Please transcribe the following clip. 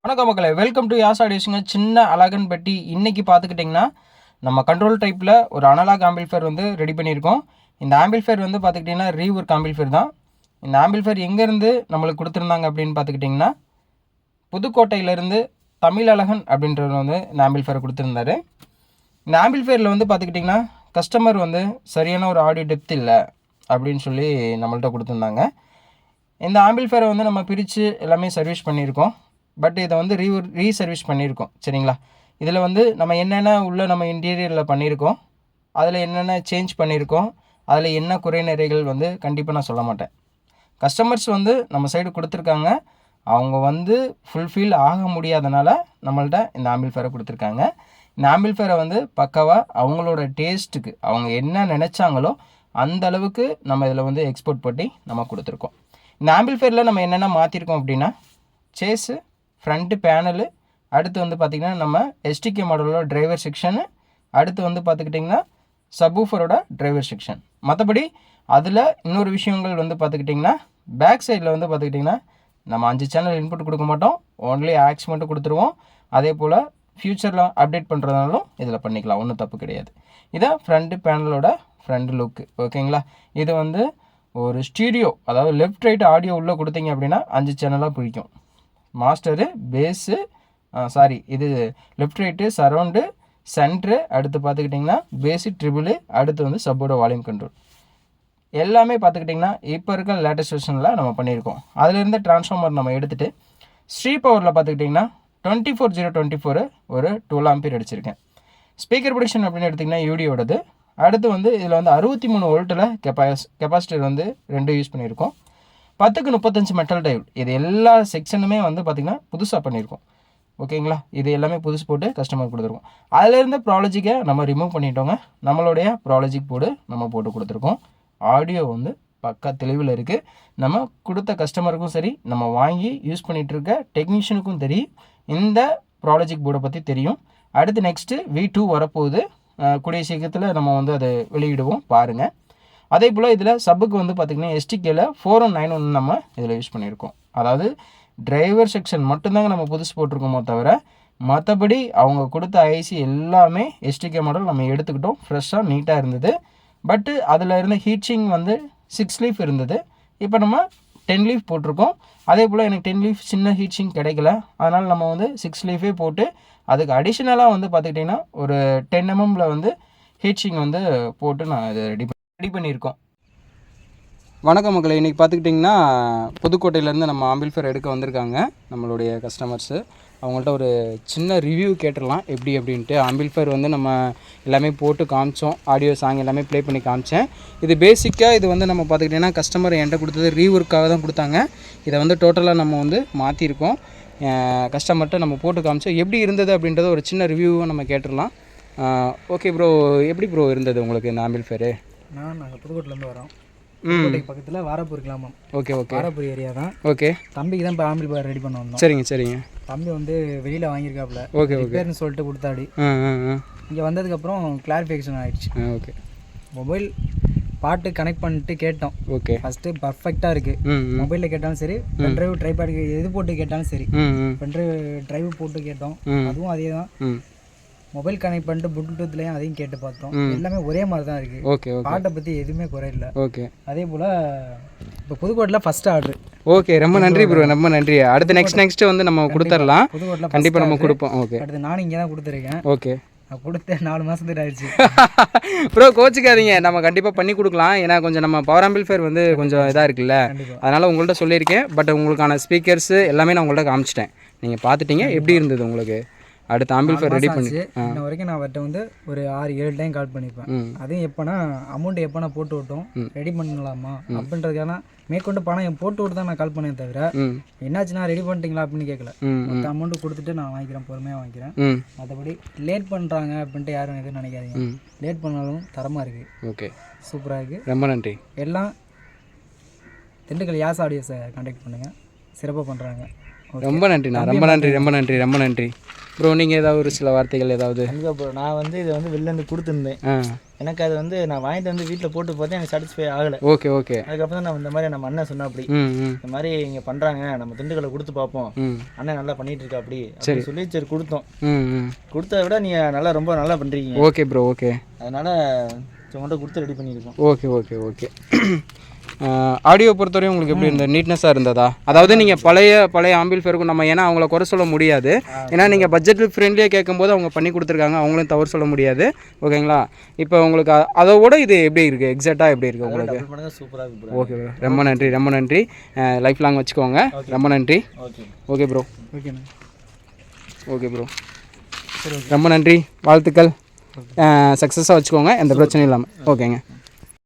வணக்கம் மக்களே, welcome to யாஸ் ஆடியோஸுங்க. சின்ன அழகன் பெட்டி. இன்றைக்கி பார்த்துக்கிட்டிங்கன்னா நம்ம கண்ட்ரோல் டைப்பில் ஒரு அனலாக் ஆம்பிள்ஃபயர் வந்து ரெடி பண்ணியிருக்கோம். இந்த ஆம்பிள்ஃபயர் வந்து பார்த்துக்கிட்டிங்கன்னா ரீவொர்க் ஆம்பிள்ஃபயர் தான். இந்த ஆம்பிள்ஃபயர் எங்கேருந்து நம்மளுக்கு கொடுத்துருந்தாங்க அப்படின்னு பார்த்துக்கிட்டிங்கன்னா புதுக்கோட்டையிலேருந்து தமிழழகன் அப்படின்றவர் வந்து இந்த ஆம்பிள்ஃபயரை கொடுத்துருந்தாரு. இந்த ஆம்பிள்ஃபயரில் வந்து பார்த்துக்கிட்டிங்கன்னா கஸ்டமர் வந்து சரியான ஒரு ஆடியோ டெப்த் இல்லை அப்படின்னு சொல்லி நம்மள்கிட்ட கொடுத்துருந்தாங்க. இந்த ஆம்பிள்ஃபயரை வந்து நம்ம பிரித்து எல்லாமே சர்வீஸ் பண்ணியிருக்கோம். பட் இதை வந்து ரீசர்வீஸ் பண்ணியிருக்கோம். சரிங்களா? இதில் வந்து நம்ம என்னென்ன உள்ள நம்ம இன்டீரியரில் பண்ணியிருக்கோம், அதில் என்னென்ன சேஞ்ச் பண்ணியிருக்கோம், அதில் என்ன குறை நிறைகள் வந்து கண்டிப்பாக நான் சொல்ல மாட்டேன். கஸ்டமர்ஸ் வந்து நம்ம சைடு கொடுத்துருக்காங்க. அவங்க வந்து ஃபுல்ஃபில் ஆக முடியாதனால நம்மள்ட்ட இந்த ஆம்பிள்ஃபயரை கொடுத்துருக்காங்க. இந்த ஆம்பிள்ஃபயரை வந்து பக்காவாக அவங்களோட டேஸ்ட்டுக்கு அவங்க என்ன நினச்சாங்களோ அந்த அளவுக்கு நம்ம இதில் வந்து எக்ஸ்போர்ட் பண்ணி நம்ம கொடுத்துருக்கோம். இந்த ஆம்பிள்ஃபயரில் நம்ம என்னென்ன மாற்றிருக்கோம் அப்படின்னா சேஸு, ஃப்ரண்ட்டு பேனலு, அடுத்து வந்து பார்த்திங்கன்னா நம்ம எஸ்டிகே மாடலோட டிரைவர் செக்ஷனு, அடுத்து வந்து பார்த்துக்கிட்டிங்கன்னா சப்வூஃபரோட டிரைவர் செக்ஷன். மற்றபடி அதில் இன்னொரு விஷயங்கள் வந்து பார்த்துக்கிட்டிங்கன்னா பேக் சைடில் வந்து பார்த்துக்கிட்டிங்கன்னா நம்ம 5 சேனல் இன்புட் கொடுக்க மாட்டோம், ஓன்லி ஆக்ஸ் மட்டும் கொடுத்துருவோம். அதே போல் ஃப்யூச்சரில் அப்டேட் பண்ணுறதுனாலும் இதில் பண்ணிக்கலாம், ஒன்றும் தப்பு கிடையாது. இதான் ஃப்ரண்ட்டு பேனலோட ஃப்ரண்ட் லுக்கு. ஓகேங்களா? இது வந்து ஒரு ஸ்டீரியோ, அதாவது லெஃப்ட் ரைட் ஆடியோ உள்ளே கொடுத்தீங்க அப்படின்னா 5 சேனலாக பிடிக்கும். மாஸ்டரு, பேஸு, இது லெஃப்ட் ரைட்டு, சரௌண்டு, சென்ட்ரு, அடுத்து பார்த்துக்கிட்டிங்கன்னா பேஸு, ட்ரிபிளு, அடுத்து வந்து சப்போட வால்யூம் கண்ட்ரோல் எல்லாமே பார்த்துக்கிட்டிங்கன்னா இப்போ இருக்க லேட்டஸ்ட் வெர்ஷனில் நம்ம பண்ணியிருக்கோம். அதிலிருந்து டிரான்ஸ்ஃபார்மர் நம்ம எடுத்துகிட்டு ஸ்ரீ பவரில் பார்த்துக்கிட்டிங்கன்னா 24024 ஒரு 12 ஆம்பியர் அடிச்சிருக்கேன். ஸ்பீக்கர் ப்ரொடக்ஷன் அப்படின்னு எடுத்திங்கன்னா யூடியோடது. அடுத்து வந்து இதில் வந்து 63 வோல்ட்டில் கெப்பாசிட்டர் வந்து 2 யூஸ் பண்ணியிருக்கோம். 10க்கு 35 மெட்டல் டைல். இது எல்லா செக்ஷனுமே வந்து பார்த்திங்கன்னா புதுசாக பண்ணியிருக்கோம். ஓகேங்களா? இது எல்லாமே புதுசு போட்டு கஸ்டமர் கொடுத்துருக்கோம். அதிலேருந்து ப்ராலஜிக்கை நம்ம ரிமூவ் பண்ணிட்டோங்க. நம்மளுடைய ப்ராலஜிக் போர்டு நம்ம போட்டு கொடுத்துருக்கோம். ஆடியோ வந்து பக்கா தெளிவில் இருக்குது. நம்ம கொடுத்த கஸ்டமருக்கும் சரி, நம்ம வாங்கி யூஸ் பண்ணிகிட்ருக்க டெக்னீஷியனுக்கும் தெரியும், இந்த ப்ராலஜிக் போர்டை பற்றி தெரியும். அடுத்து நெக்ஸ்ட்டு V2 வரப்போகுது. கூடிய சீக்கிரத்தில் நம்ம வந்து அதை வெளியிடுவோம், பாருங்கள். அதே போல் இதில் சப்புக்கு வந்து பார்த்திங்கன்னா எஸ்டிகேல 4191 நம்ம இதில் யூஸ் பண்ணியிருக்கோம். அதாவது டிரைவர் செக்ஷன் மட்டும்தாங்க நம்ம புதுசு போட்டிருக்கோமோ தவிர மற்றபடி அவங்க கொடுத்த ஐசி எல்லாமே எஸ்டிகே மாடல் நம்ம எடுத்துக்கிட்டோம். ஃப்ரெஷ்ஷாக நீட்டாக இருந்தது. பட்டு அதில் இருந்த ஹீட்சிங் வந்து 6 லீஃப் இருந்தது. இப்போ நம்ம 10 லீஃப் போட்டிருக்கோம். அதே போல் எனக்கு 10 லீஃப் சின்ன ஹீட்சிங் கிடைக்கல, அதனால் நம்ம வந்து 6 லீஃபே போட்டு அதுக்கு அடிஷ்னலாக வந்து பார்த்துக்கிட்டிங்கன்னா ஒரு 10 mm வந்து ஹீட்சிங் வந்து போட்டு நான் இதை ரெடி பண்ணியிருக்கோம். வணக்கம் மக்களை, இன்றைக்கி பார்த்துக்கிட்டிங்கன்னா புதுக்கோட்டையிலேருந்து நம்ம ஆம்பிள்ஃபயர் எடுக்க வந்திருக்காங்க நம்மளுடைய கஸ்டமர்ஸு. அவங்கள்ட்ட ஒரு சின்ன ரிவ்யூ கேட்டுடலாம் எப்படி அப்படின்ட்டு. ஆம்பிள்ஃபயர் வந்து நம்ம எல்லாமே போட்டு காமிச்சோம், ஆடியோ சாங் எல்லாமே ப்ளே பண்ணி காமிச்சேன். இது பேசிக்காக இது வந்து நம்ம பார்த்துக்கிட்டிங்கன்னா கஸ்டமர் என்கிட்ட கொடுத்தது ரீவொர்க்காக தான் கொடுத்தாங்க. இதை வந்து டோட்டலாக நம்ம வந்து மாற்றிருக்கோம். கஸ்டமர்கிட்ட நம்ம போட்டு காமிச்சோம். எப்படி இருந்தது அப்படின்றத ஒரு சின்ன ரிவ்யூவை நம்ம கேட்டுடலாம். ஓகே ப்ரோ, எப்படி ப்ரோ இருந்தது உங்களுக்கு இந்த ஆம்பிள்ஃபயரு? நாங்கள் புதுக்கோட்டையிலேருந்து வரோம். புதுக்கோட்டை பக்கத்தில் வாரப்பூர் கிராமம். ஓகே ஓகே, வாரப்பூர் ஏரியா தான். ஓகே, தம்பிக்கு தான் இப்போ ஆம்பிள்ஃபயர் ரெடி பண்ண வந்தோம். சரிங்க சரிங்க. தம்பி வந்து வெளியில் வாங்கியிருக்காப்புல. ஓகே ஓகே, பேர்னு சொல்லிட்டு கொடுத்தாடி. இங்கே வந்ததுக்கப்புறம் கிளாரிஃபிகேஷன் ஆகிடுச்சு. ஓகே, மொபைல் பாட்டு கனெக்ட் பண்ணிட்டு கேட்டோம். ஓகே, ஃபஸ்ட்டு பர்ஃபெக்டாக இருக்குது. மொபைலில் கேட்டாலும் சரி, பென்ட்ரைவ் ட்ரைபேடு எது போட்டு கேட்டாலும் சரி, பென்ட்ரைவ் போட்டு கேட்டோம். அதுவும் அதே தான். மொபைல் கனெக்ட் பண்ணிட்டு ப்ளூடூத்லேயும் அதையும் கேட்டு பார்த்தோம். எல்லாமே ஒரே மாதிரி தான் இருக்குது. ஓகே, பாட்டை பற்றி எதுவுமே குறையில்லை. ஓகே. அதே போல் இப்போ புதுக்கோட்டையில் ஃபஸ்ட்டு ஆர்டர். ஓகே, ரொம்ப நன்றி ப்ரோ, ரொம்ப நன்றி. அடுத்து நெக்ஸ்ட் வந்து நம்ம கொடுத்துடலாம். புதுக்கோட்டையில் கண்டிப்பாக நம்ம கொடுப்போம். ஓகே, அடுத்து நானும் இங்கே தான் கொடுத்துருக்கேன். ஓகே, கொடுத்து 4 மாதத்துக்கு ஆயிடுச்சு. ப்ரோ கோச்சிக்காதீங்க, நம்ம கண்டிப்பாக பண்ணி கொடுக்கலாம். ஏன்னா கொஞ்சம் நம்ம பவர் ஆம்பிள்ஃபயர் வந்து கொஞ்சம் இதாக இருக்குல்ல, அதனால் உங்கள்கிட்ட சொல்லியிருக்கேன். பட் உங்களுக்கான ஸ்பீக்கர்ஸு எல்லாமே நான் உங்கள்கிட்ட காமிச்சிட்டேன், நீங்கள் பார்த்துட்டீங்க. எப்படி இருந்தது உங்களுக்கு? அடுத்த ஆம்பிள்ஃபயர் ரெடி பண்ணி இன்ன வரைக்கும் நான் அவர்கிட்ட வந்து ஒரு 6-7 டைம் கால் பண்ணிப்பேன். அதுவும் எப்போனா அமௌண்ட் எப்போனா போட்டு விட்டோம் ரெடி பண்ணலாமா அப்படின்றதுக்கான மேற்கொண்டு பணம் போட்டு விட்டு தான் நான் கால் பண்ணேன் தவிர என்னாச்சுன்னா ரெடி பண்ணிட்டீங்களா அப்படின்னு கேட்கல. மொத்த அமௌண்ட்டு கொடுத்துட்டு நான் வாங்கிக்கிறேன், பொறுமையாக வாங்கிக்கிறேன். மற்றபடி லேட் பண்ணுறாங்க அப்படின்ட்டு யாரும் எதுவும் நினைக்காதீங்க. லேட் பண்ணாலும் தரமாக இருக்குது. ஓகே, சூப்பராக இருக்குது. ரொம்ப நன்றி. எல்லாம் திண்டுக்கல் யாஸ் ஆடியோஸை கான்டாக்ட் பண்ணுங்கள், சிறப்பாக பண்ணுறாங்க. ரொம்ப நன்றிண்ணா, ரொம்ப நன்றி, ரொம்ப நன்றி, ரொம்ப நன்றி ப்ரோ. நீங்கள் ஏதாவது ஒரு சில வார்த்தைகள் ஏதாவது? கண்டிப்பாக ப்ரோ, நான் வந்து இதை வந்து வெளிலேருந்து கொடுத்துருந்தேன். எனக்கு அது வந்து நான் வாங்கிட்டு வந்து வீட்டில் போட்டு பார்த்தேன், எனக்கு சாட்டிஸ்ஃபை ஆகலை. Okay okay. அதுக்கப்புறம் தான் இந்த மாதிரி நம்ம அண்ணன் சொன்னா அப்படி இந்த மாதிரி இங்கே பண்ணுறாங்க, நம்ம திண்டுக்கல்லை கொடுத்து பார்ப்போம், அண்ணன் நல்லா பண்ணிட்டு இருக்கா அப்படி சொல்லி சரி கொடுத்தோம். கொடுத்ததை விட நீங்கள் நல்லா ரொம்ப நல்லா பண்ணுறீங்க. Okay bro. ஓகே. அதனால் உங்கள்கிட்ட கொடுத்து ரெடி பண்ணியிருக்கோம். Okay okay okay. ஆடியோ பொறுத்தவரையும் உங்களுக்கு எப்படி இருந்தது? நீட்னஸாக இருந்ததா? அதாவது நீங்கள் பழைய ஆம்பிள்ஃபேருக்கும் நம்ம ஏன்னா அவங்கள குறை சொல்ல முடியாது. ஏன்னா நீங்கள் பட்ஜெட் ஃப்ரெண்ட்லியாக கேட்கும்போது அவங்க பண்ணி கொடுத்துருக்காங்க, அவங்களும் தவறு சொல்ல முடியாது. ஓகேங்களா? இப்போ உங்களுக்கு அதை விட இது எப்படி இருக்குது, எக்ஸாக்டாக எப்படி இருக்குது உங்களுக்கு? சூப்பராக இருக்குது. ஓகே ப்ரோ, ரொம்ப நன்றி ரொம்ப நன்றி. லைஃப் லாங் வச்சுக்கோங்க. ரொம்ப நன்றி. Okay bro. ஓகேண்ணா. ஓகே ப்ரோ, ரொம்ப நன்றி, வாழ்த்துக்கள். சக்ஸஸாக வச்சுக்கோங்க, எந்த பிரச்சனையும் இல்லாமல். ஓகேங்க.